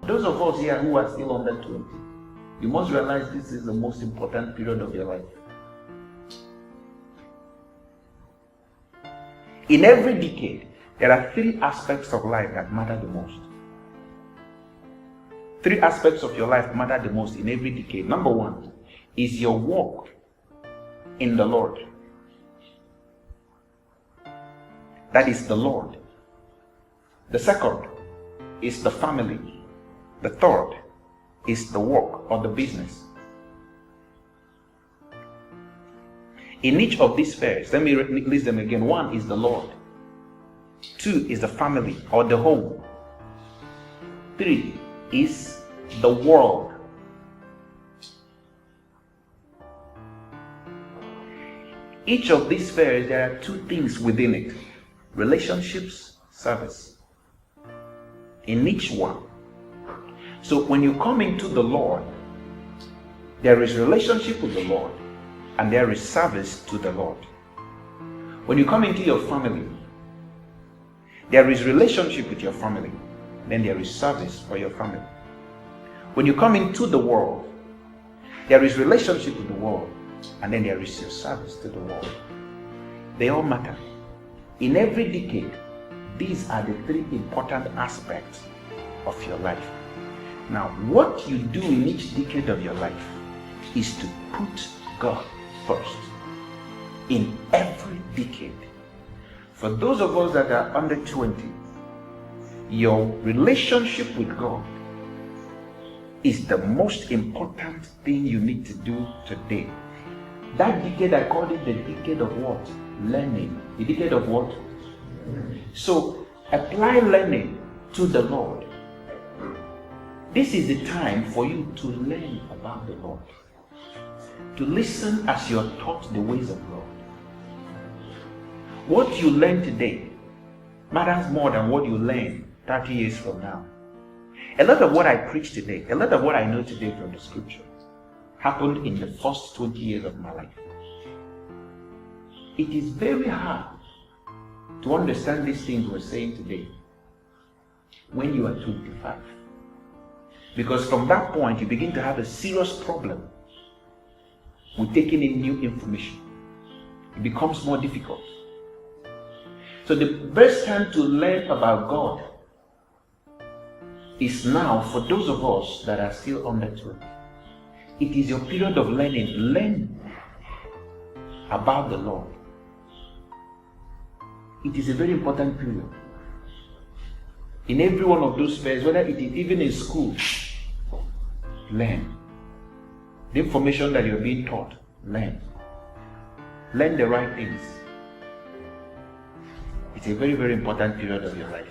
Those of us here who are still under 20, you must realize this is the most important period of your life. In every decade, there are 3 aspects of life that matter the most. 3 aspects of your life matter the most in every decade. Number 1 is your walk in the Lord. That is the Lord. The second is the family. The third is the work or the business. In each of these spheres, let me list them again. 1 is the Lord. 2 is the family or the home. 3 is the world. Each of these spheres, there are 2 things within it: relationships, service. In each one. So when you come into the Lord, there is relationship with the Lord and there is service to the Lord. When you come into your family, there is relationship with your family, then there is service for your family. When you come into the world, there is relationship with the world and then there is your service to the world. They all matter. In every decade, these are the 3 important aspects of your life. Now, what you do in each decade of your life is to put God first. In every decade. For those of us that are under 20, your relationship with God is the most important thing you need to do today. That decade, I called it the decade of what? Learning. The decade of what? So, apply learning to the Lord. This is the time for you to learn about the Lord. To listen as you are taught the ways of God. What you learn today matters more than what you learn 30 years from now. A lot of what I preach today, a lot of what I know today from the scripture, happened in the first 20 years of my life. It is very hard to understand these things we're saying today when you are 25. Because from that point, you begin to have a serious problem with taking in new information. It becomes more difficult. So the best time to learn about God is now for those of us that are still under 20. It is your period of learning. Learn about the Lord. It is a very important period. In every one of those spheres, whether it is even in school, learn. The information that you're being taught, learn. Learn the right things. It's a very, very important period of your life.